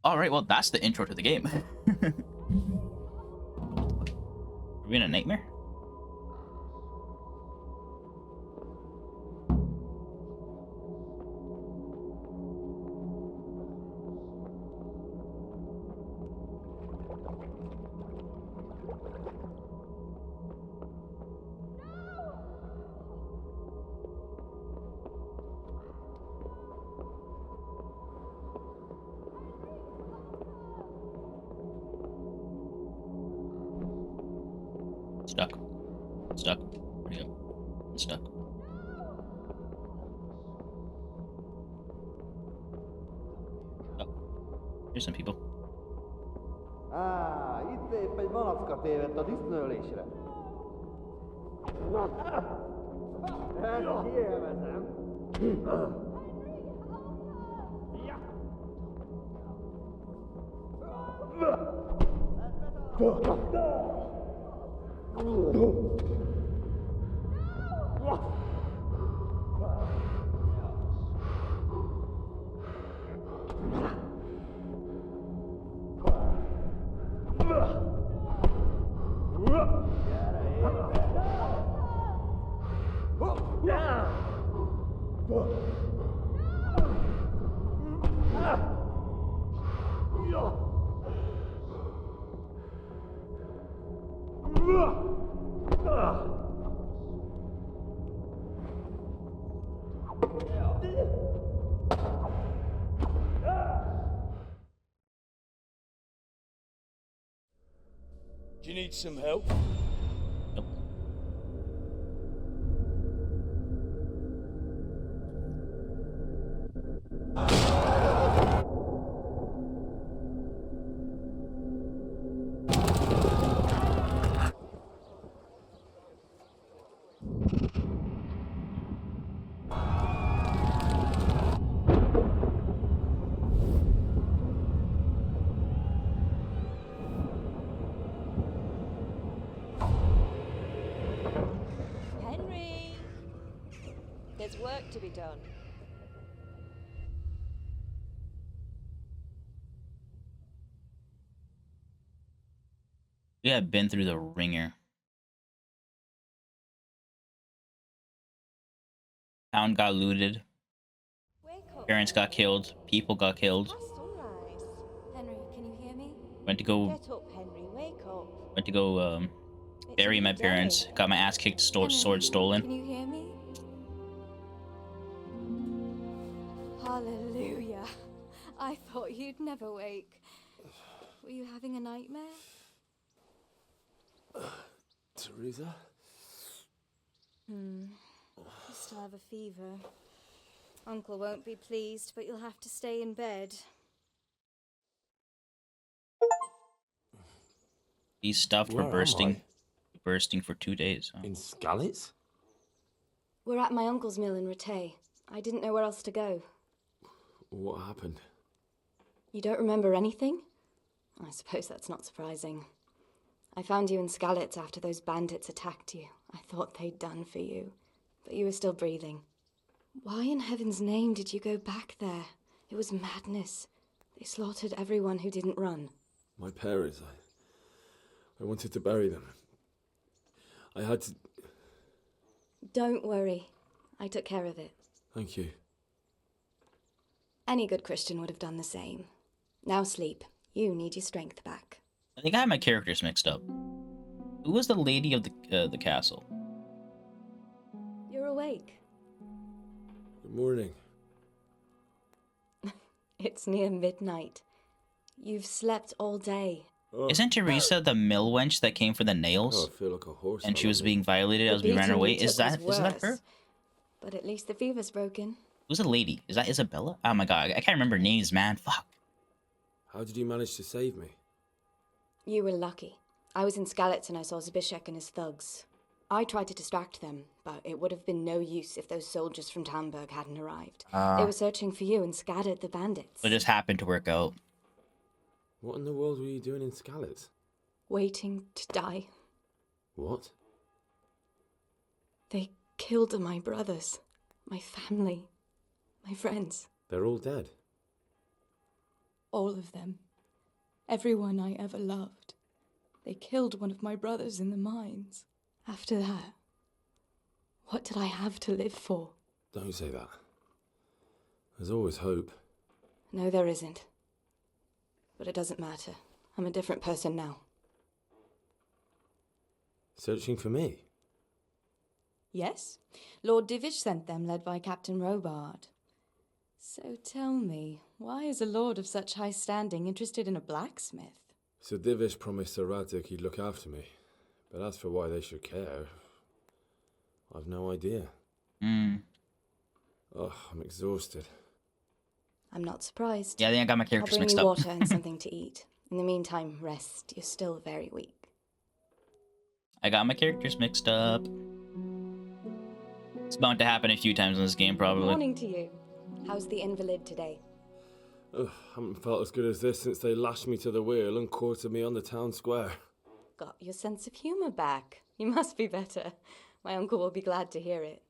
Alright, well, that's the intro to the game. Are we in a nightmare? Stuck. Stuck. Where'd he go? I'm stuck. Oh. Here's some people. Itt épp egy malacka tévedt a disznőlésre. Ezt kielvezem. Do you need some help? Nope. There's work to be done. We have been through the ringer. Town got looted. Wake up. Parents got killed. People got killed. That's sunrise. Henry, can you hear me? Went to go. Get up, Henry. Wake up. Went to go It's bury a my new day. parents. Got my ass kicked. Henry, Sword stolen. Can you hear me? Hallelujah. I thought you'd never wake. Were you having a nightmare? Teresa? You still have a fever. Uncle won't be pleased, but you'll have to stay in bed. He's stuffed for Where am bursting for 2 days. In Skalitz? We're at my uncle's mill in Rattay. I didn't know where else to go. What happened? You don't remember anything? I suppose that's not surprising. I found you in Skalitz after those bandits attacked you. I thought they'd done for you, but you were still breathing. Why in heaven's name did you go back there? It was madness. They slaughtered everyone who didn't run. My parents, I wanted to bury them. I had to... Don't worry. I took care of it. Thank you. Any good Christian would have done the same. Now sleep. You need your strength back. I think I had my characters mixed up. Who was the lady of the castle? You're awake. Good morning. It's near midnight. You've slept all day. Oh. Isn't Teresa the mill wench that came for the nails? Oh, I feel like a horse. And she was being violated The as we ran beating away. you Is took that was that her? worse. But at least the fever's broken. Who's the lady? Is that Isabella? Oh my god, I can't remember names, man. Fuck. How did you manage to save me? You were lucky. I was in Skalitz and I saw Zbyszek and his thugs. I tried to distract them, but it would have been no use if those soldiers from Tamberg hadn't arrived. They were searching for you and scattered the bandits. It just happened to work out. What in the world were you doing in Skalitz? Waiting to die. What? They killed my brothers, my family, my friends. They're all dead. All of them. Everyone I ever loved. They killed one of my brothers in the mines. After that, what did I have to live for? Don't say that. There's always hope. No, there isn't. But it doesn't matter. I'm a different person now. Searching for me? Yes, Lord Divish sent them, led by Captain Robard. So tell me, why is a lord of such high standing interested in a blacksmith? Sir Divish promised Sir Rattay he'd look after me. But as for why they should care, I've no idea. Oh, I'm exhausted. I'm not surprised. Yeah, I think I got my I'll characters bring mixed you up. water and something to eat. In the meantime, rest. You're still very weak. I got my characters mixed up. It's bound to happen a few times in this game, probably. Morning to you. How's the invalid today? Ugh, haven't felt as good as this since they lashed me to the wheel and quartered me on the town square. Got your sense of humour back. You must be better. My uncle will be glad to hear it.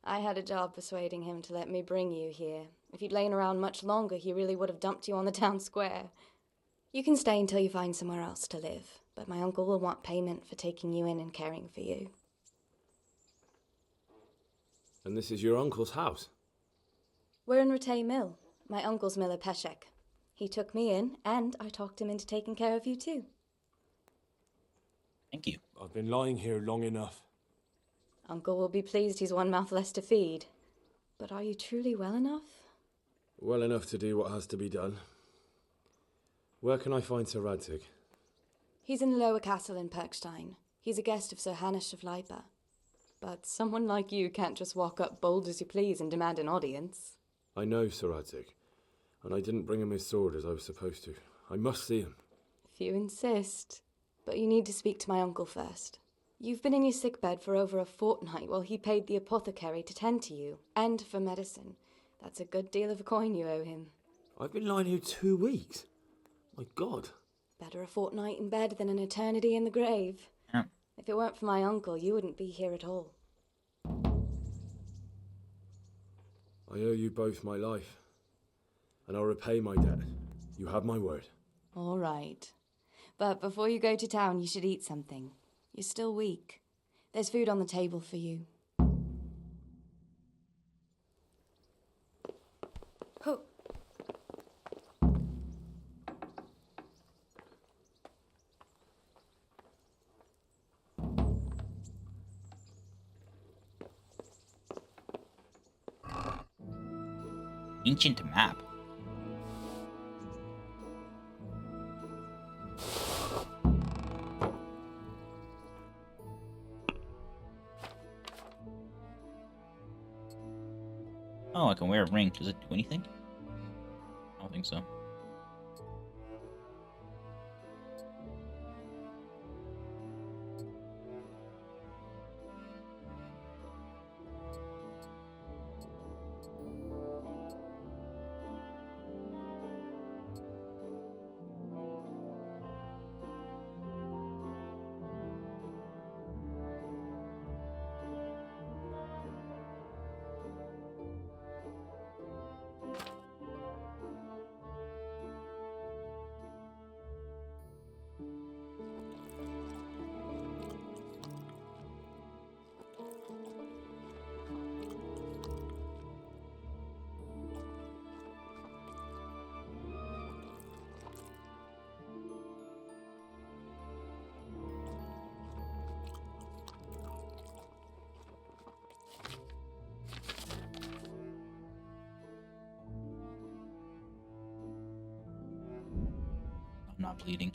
I had a job persuading him to let me bring you here. If you'd lain around much longer, he really would have dumped you on the town square. You can stay until you find somewhere else to live, but my uncle will want payment for taking you in and caring for you. And this is your uncle's house? We're in Rattay Mill. My uncle's miller Peshek. He took me in, and I talked him into taking care of you too. Thank you. I've been lying here long enough. Uncle will be pleased he's one mouth less to feed. But are you truly well enough? Well enough to do what has to be done. Where can I find Sir Rattay? He's in the lower castle in Perkstein. He's a guest of Sir Hanush of Leipa. But someone like you can't just walk up bold as you please and demand an audience. I know Sir Rattay, and I didn't bring him his sword as I was supposed to. I must see him. If you insist. But you need to speak to my uncle first. You've been in your sickbed for over a fortnight while he paid the apothecary to tend to you, and for medicine. That's a good deal of a coin you owe him. I've been lying here 2 weeks. My God. Better a fortnight in bed than an eternity in the grave. Yeah. If it weren't for my uncle, you wouldn't be here at all. I owe you both my life, and I'll repay my debt. You have my word. All right. But before you go to town, you should eat something. You're still weak. There's food on the table for you. Ho! Ancient map. Oh, I can wear a ring. Does it do anything? I don't think so. I'm not bleeding.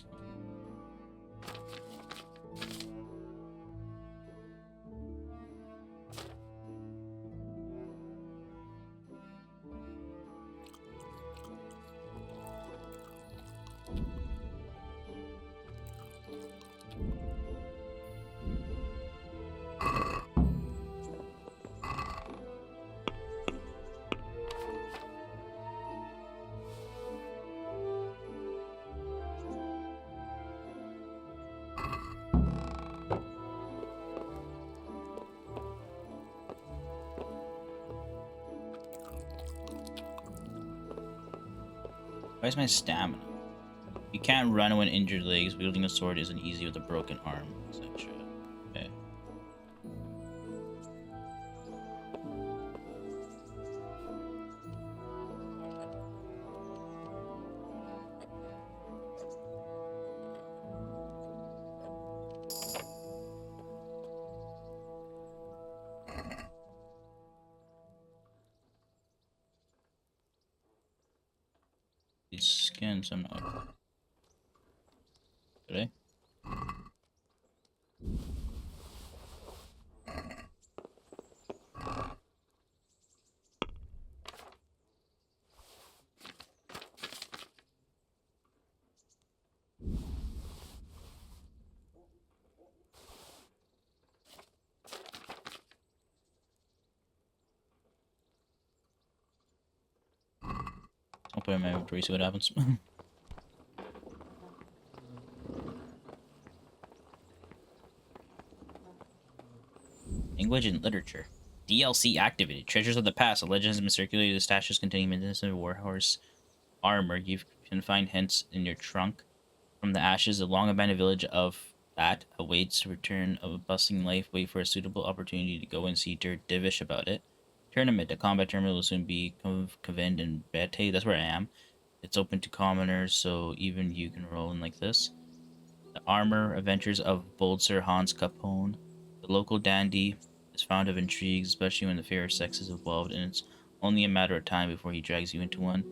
Why is my stamina? You can't run when injured legs. Wielding a sword isn't easy with a broken arm, etc. Okay. These skins, I'm not. Did I? I'll put it in my inventory, see what happens. Language and literature. DLC activated. Treasures of the past. A legend has been circulated. The stashes containing medicinal warhorse armor you can find hence in your trunk. From the ashes, the long abandoned village of that awaits the return of a bustling life. Wait for a suitable opportunity to go and see Divish about it. Tournament. The combat tournament will soon be convened in Rattay. That's where I am. It's open to commoners, so even you can roll in like this. The armor adventures of bold Sir Hans Capone. The local dandy is fond of intrigues, especially when the fairer sex is involved, and it's only a matter of time before he drags you into one.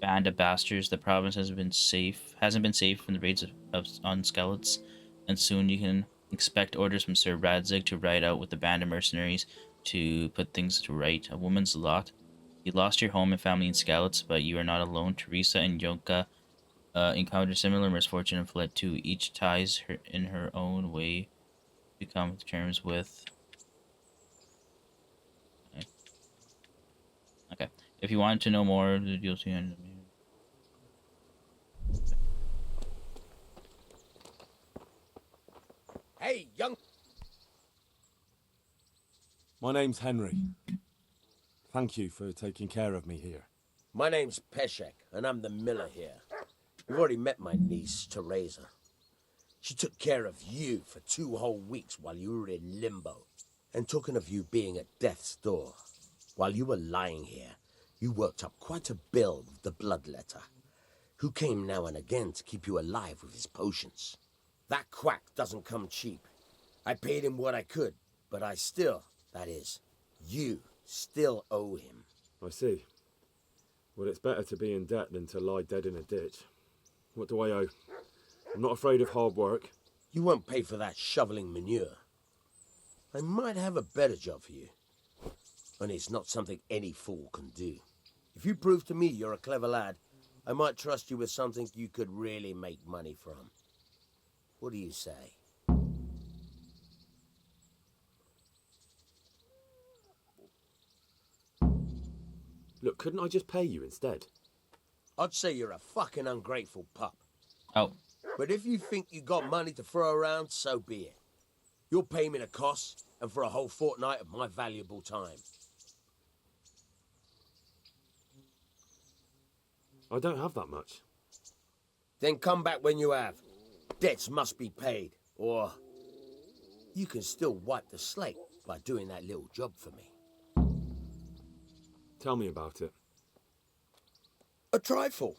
Band of bastards. The province hasn't been safe from the raids on Skeleton, and soon you can expect orders from Sir Radzig to ride out with the band of mercenaries to put things to right. A woman's lot. You lost your home and family in Skeleton, but you are not alone. Teresa and Yonka encountered similar misfortune and fled too. Each ties her in her own way to come to terms with. Okay. If you wanted to know more, you'll see. Hey, young. My name's Henry. Thank you for taking care of me here. My name's Peshek, and I'm the miller here. You've already met my niece, Teresa. She took care of you for 2 whole weeks while you were in limbo. And talking of you being at death's door, while you were lying here, you worked up quite a bill with the bloodletter, who came now and again to keep you alive with his potions. That quack doesn't come cheap. I paid him what I could, but I still, that is, you still owe him. I see. Well, it's better to be in debt than to lie dead in a ditch. What do I owe? I'm not afraid of hard work. You won't pay for that shoveling manure. I might have a better job for you. And it's not something any fool can do. If you prove to me you're a clever lad, I might trust you with something you could really make money from. What do you say? Look, couldn't I just pay you instead? I'd say you're a fucking ungrateful pup. Oh. But if you think you got money to throw around, so be it. You'll pay me the cost, and for a whole fortnight of my valuable time. I don't have that much. Then come back when you have. Debts must be paid, or you can still wipe the slate by doing that little job for me. Tell me about it. A trifle.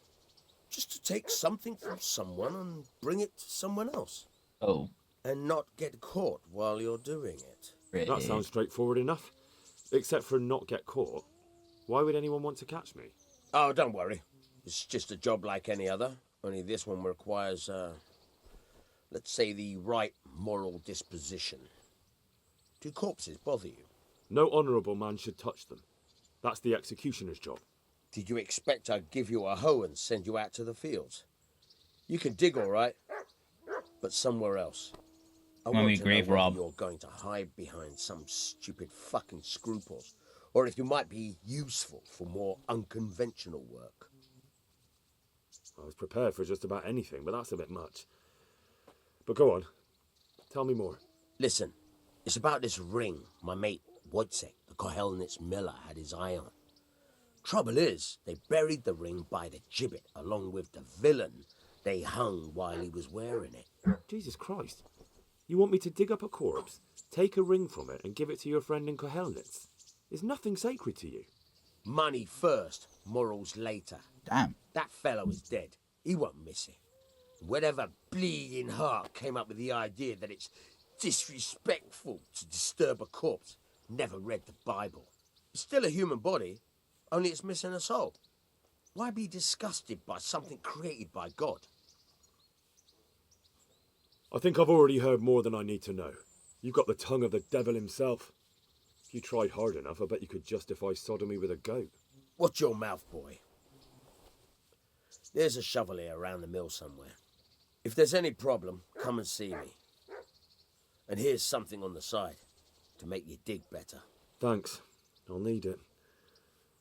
Just to take something from someone and bring it to someone else. Oh. And not get caught while you're doing it. Great. That sounds straightforward enough. Except for not get caught. Why would anyone want to catch me? Oh, don't worry. It's just a job like any other. Only this one requires, let's say, the right moral disposition. Do corpses bother you? No honourable man should touch them. That's the executioner's job. Did you expect I'd give you a hoe and send you out to the fields? You can dig all right, but somewhere else. I want to know whether you're going to hide behind some stupid fucking scruples, or if you might be useful for more unconventional work. I was prepared for just about anything, but that's a bit much. But go on. Tell me more. Listen, it's about this ring my mate Wojciech, the Kohelnitz miller, had his eye on. Trouble is, they buried the ring by the gibbet along with the villain they hung while he was wearing it. Jesus Christ. You want me to dig up a corpse, take a ring from it, and give it to your friend in Kohelnitz? Is nothing sacred to you? Money first, morals later. Damn. That fellow is dead. He won't miss it. Whatever bleeding heart came up with the idea that it's disrespectful to disturb a corpse never read the Bible. It's still a human body, only it's missing a soul. Why be disgusted by something created by God? I think I've already heard more than I need to know. You've got the tongue of the devil himself. If you tried hard enough, I bet you could justify sodomy with a goat. Watch your mouth, boy. There's a shovel here around the mill somewhere. If there's any problem, come and see me. And here's something on the side to make you dig better. Thanks. I'll need it.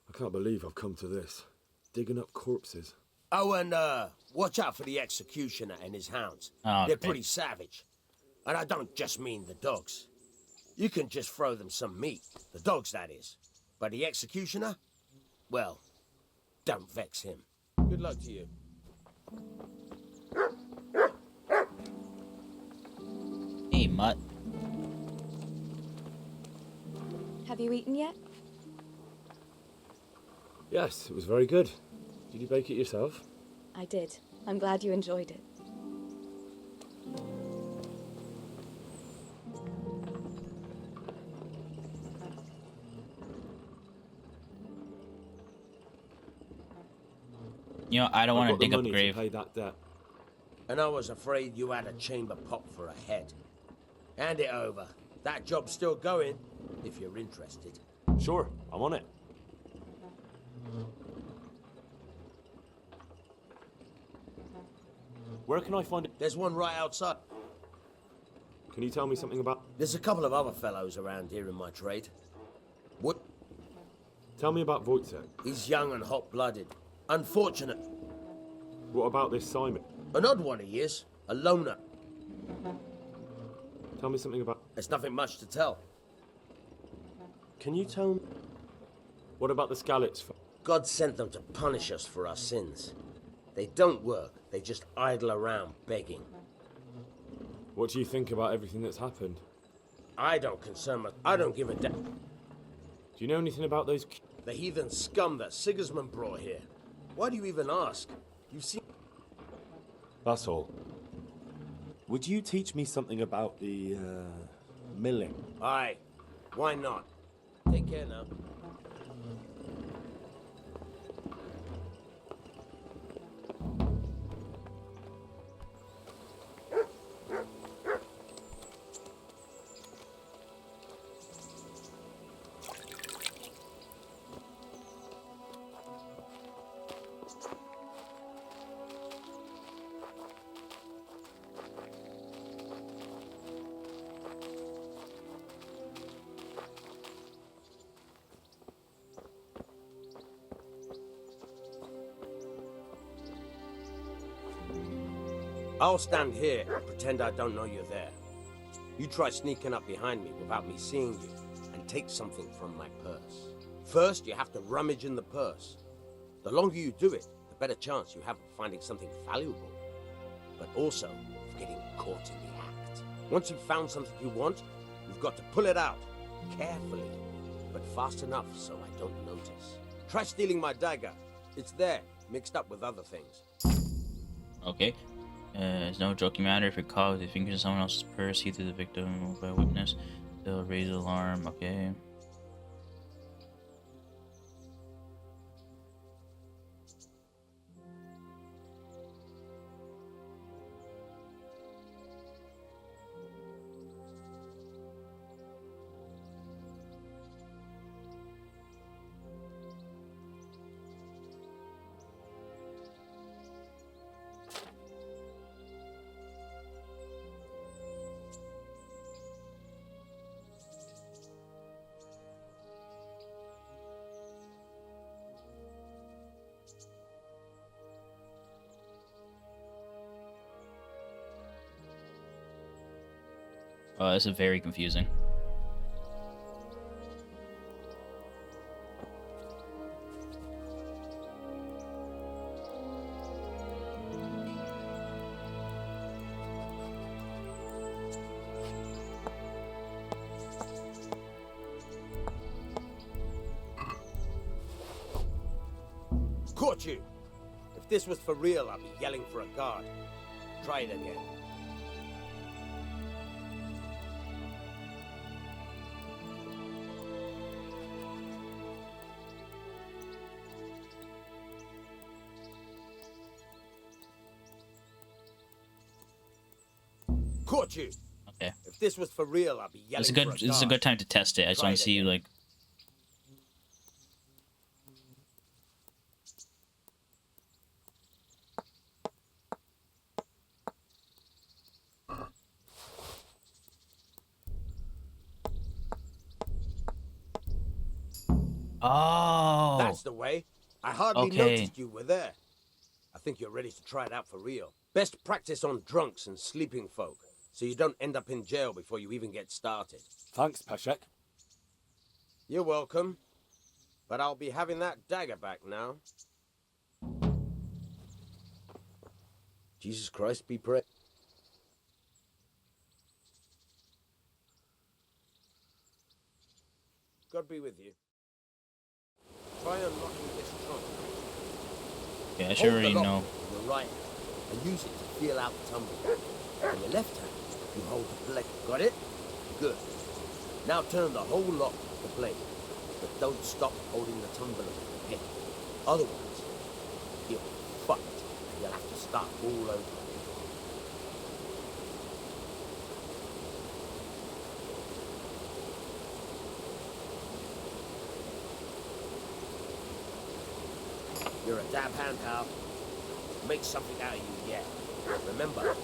I can't believe I've come to this. Digging up corpses. Oh, and watch out for the executioner and his hounds. Okay. They're pretty savage. And I don't just mean the dogs. You can just throw them some meat. The dogs, that is. But the executioner? Well, don't vex him. Good luck to you. Hey, mutt. Have you eaten yet? Yes, it was very good. Did you bake it yourself? I did. I'm glad you enjoyed it. You know, I don't want to dig up a To grave. pay that debt. And I was afraid you had a chamber pot for a head. Hand it over. That job's still going, if you're interested. Sure, I'm on it. Where can I find it? There's one right outside. Can you tell me something about... There's a couple of other fellows around here in my trade. What? Tell me about Wojtek. He's young and hot-blooded. Unfortunate. What about this Simon? An odd one he is. A loner. Tell me something about... There's nothing much to tell. Can you tell me... What about the Skalitz? God sent them to punish us for our sins. They don't work. They just idle around begging. What do you think about everything that's happened? I don't concern myself. I don't give a damn. Do you know anything about those... The heathen scum that Sigismund brought here. Why do you even ask? You've seen... That's all. Would you teach me something about the, milling? Aye. Why not? Take care now. I'll stand here and pretend I don't know you're there. You try sneaking up behind me without me seeing you and take something from my purse. First, you have to rummage in the purse. The longer you do it, the better chance you have of finding something valuable, but also of getting caught in the act. Once you've found something you want, you've got to pull it out, carefully, but fast enough so I don't notice. Try stealing my dagger. It's there, mixed up with other things. Okay. It's no joking matter if you're caught with your fingers in someone else's purse, either the victim or by a witness. They'll raise the alarm. Okay. This is very confusing. Caught you! If this was for real, I'd be yelling for a guard. Try it again. Caught you! Okay. If this was for real, I'd be yelling for a guard. This is a good time to test it. I just Try want it to see again. like. Oh. That's the way. I hardly Okay. noticed you were there. I think you're ready to try it out for real. Best practice on drunks and sleeping folk, so you don't end up in jail before you even get started. Thanks, Peshek. You're welcome. But I'll be having that dagger back now. Jesus Christ, be praised. God be with you. Try unlocking this trunk. Yeah, I should Hold the already lock know. with your right hand and use it to feel out the tumble. On your left hand, you hold the blade. Got it? Good. Now turn the whole lock with the blade, but don't stop holding the tumbler with the pin. Otherwise, you'll be fucked and you'll have to start all over. You're a dab hand, pal. Make something out of you yet. Remember,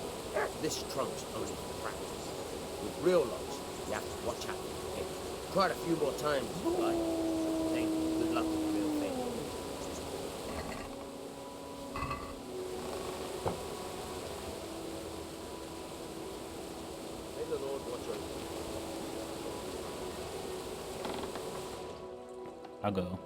this trunk's only for practice. With real locks, you have to watch out for the pin. Try it a few more times if you like. Then good luck with the real thing. May the Lord watch over you. I'll go.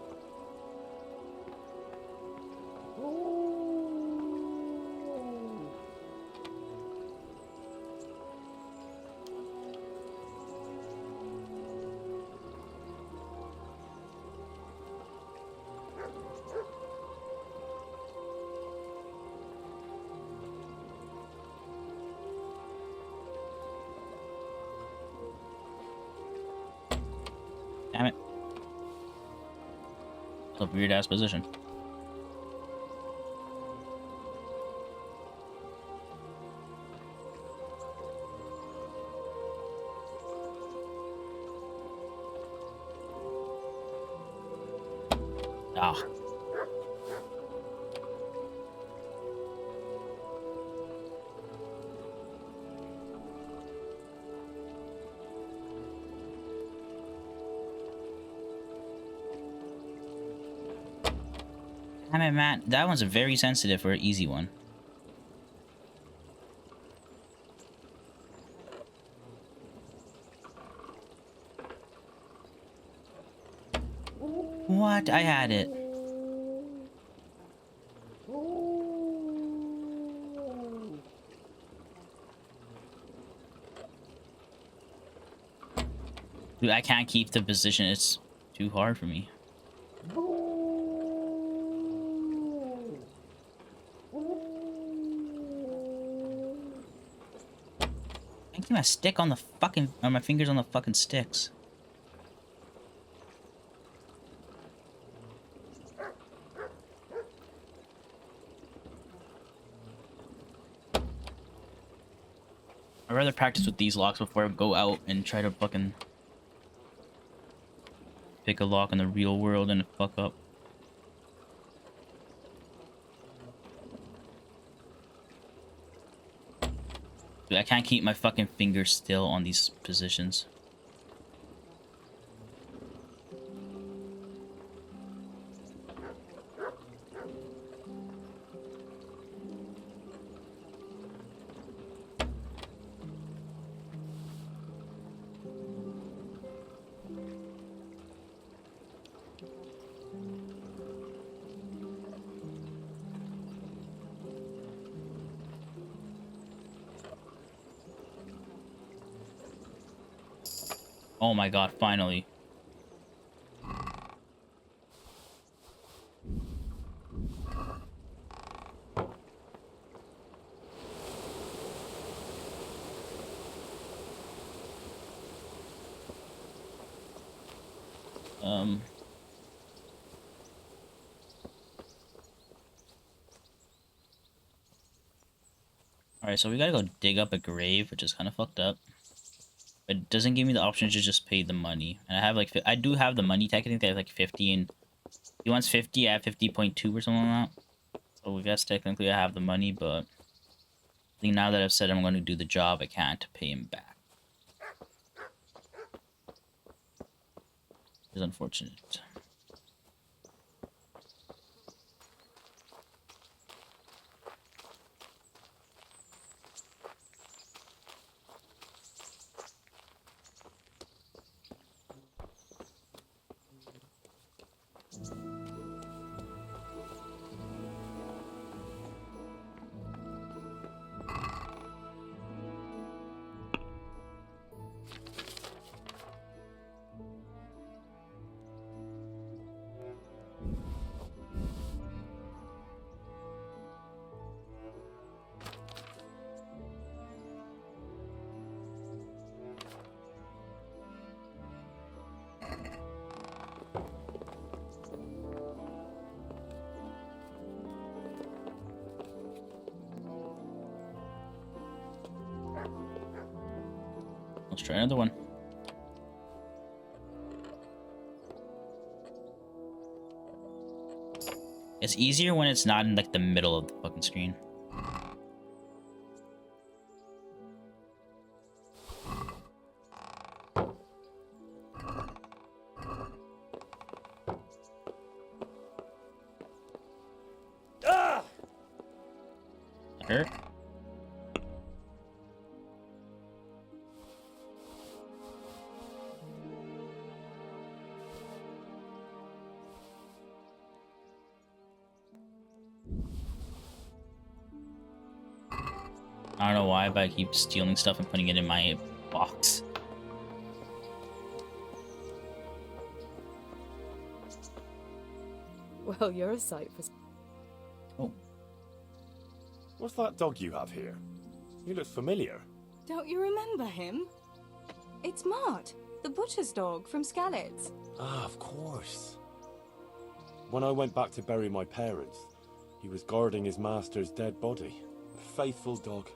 Damn it. That's a weird ass position. Ah. Damn it, Matt. That one's very sensitive for an easy one. What? I had it. Dude, I can't keep the position. It's too hard for me. I keep my stick on the fucking... or my fingers on the fucking sticks. I'd rather practice with these locks before I go out and try to fucking pick a lock in the real world and fuck up. Dude, I can't keep my fucking fingers still on these positions. Oh my god, finally. Alright, so we gotta go dig up a grave, which is kind of fucked up. It doesn't give me the option to just pay the money. And I have like, I do have the money technically. I have like 50 and he wants 50, I have 50.2 or something like that. So I guess technically I have the money, but I think now that I've said I'm going to do the job, I can't pay him back. It's unfortunate. Let's try another one. It's easier when it's not in like the middle of the fucking screen. Hurt? I don't know why, but I keep stealing stuff and putting it in my box. Well, you're a sight for... Oh. What's that dog you have here? He looks familiar. Don't you remember him? It's Mart, the butcher's dog from Skalitz. Ah, of course. When I went back to bury my parents, he was guarding his master's dead body. A faithful dog.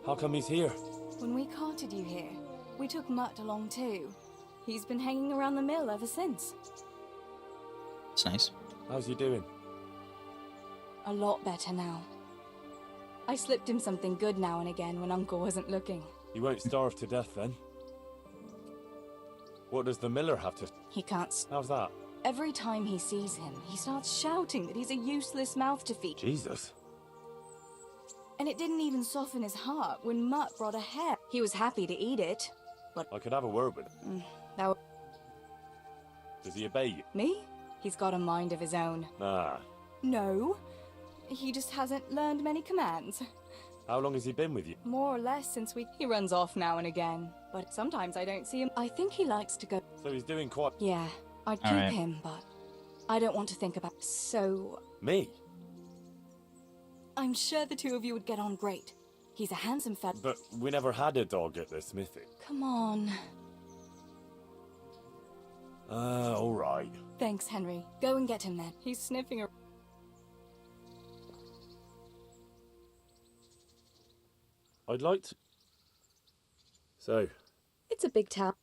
How come he's here? When we carted you here, we took Mutt along too. He's been hanging around the mill ever since. It's nice. How's he doing? A lot better now. I slipped him something good now and again when Uncle wasn't looking. He won't starve to death then? What does the miller have to... He can't... How's that? Every time he sees him, he starts shouting that he's a useless mouth to feed. Jesus. And it didn't even soften his heart when Mutt brought a hare. He was happy to eat it, but... I could have a word with him. That Does he obey you? Me? He's got a mind of his own. Nah. No. He just hasn't learned many commands. How long has he been with you? More or less since we... He runs off now and again, but sometimes I don't see him. I think he likes to go... So he's doing quite... Yeah, I'd keep him, but I don't want to think about... So... Me? I'm sure the two of you would get on great. He's a handsome fat... But we never had a dog at the smithy. Come on. All right. Thanks, Henry. Go and get him then. He's sniffing a... I'd like to... So, It's a big town.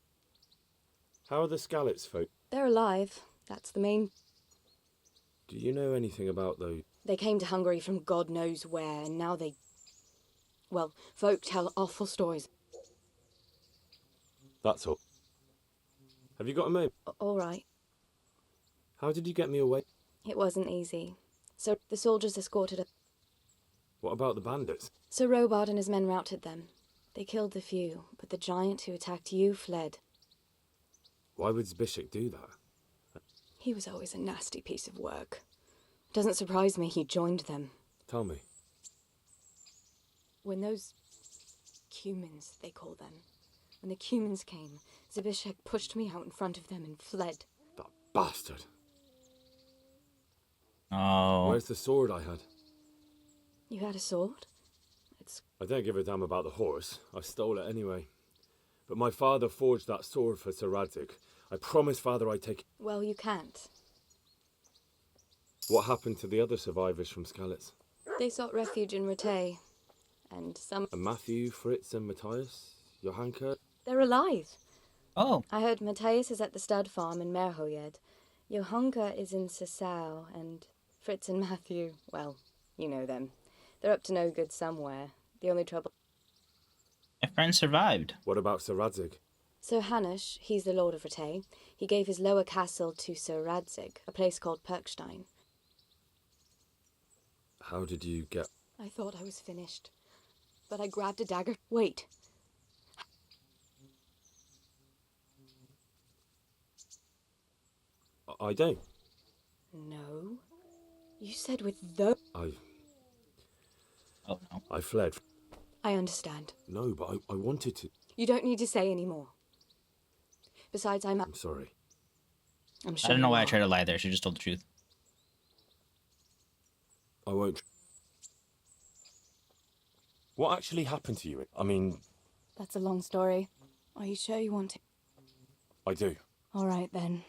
how are the Skalitz folk? They're alive. That's the main... Do you know anything about those? They came to Hungary from God knows where, and now they... Well, folk tell awful stories. That's all. Have you got a moment? All right. How did you get me away? It wasn't easy. So the soldiers escorted us. What about the bandits? So Robard and his men routed them. They killed the few, but the giant who attacked you fled. Why would Zbyszek do that? He was always a nasty piece of work. Doesn't surprise me he joined them. Tell me. When those... Cumans, they call them. When the Cumans came, Zbyszek pushed me out in front of them and fled. That bastard. Oh. Where's the sword I had? You had a sword? I don't give a damn about the horse. I stole it anyway. But my father forged that sword for Sir Radzik. I promised Father I'd take... Well, you can't. What happened to the other survivors from Skalitz? They sought refuge in Rattay. And some... And Matthew, Fritz and Matthias? Johanka? They're alive. Oh, I heard Matthias is at the stud farm in Merhoyed. Johanka is in Sasau, and Fritz and Matthew, well, you know them. They're up to no good somewhere. The only trouble... my friend survived. What about Sir Radzig? Sir Hanush, he's the Lord of Rattay. He gave his lower castle to Sir Radzig, a place called Perkstein. How did you get... I thought I was finished, but I grabbed a dagger. Wait. I don't. No. You said with those... Oh no. I fled. I understand. No, but I wanted to... You don't need to say any more. Besides, I'm sorry. I'm sure I don't know you why I are. tried to lie there. She just told the truth. I won't... What actually happened to you? I mean, That's a long story. Are you sure you want to? I do. All right, then.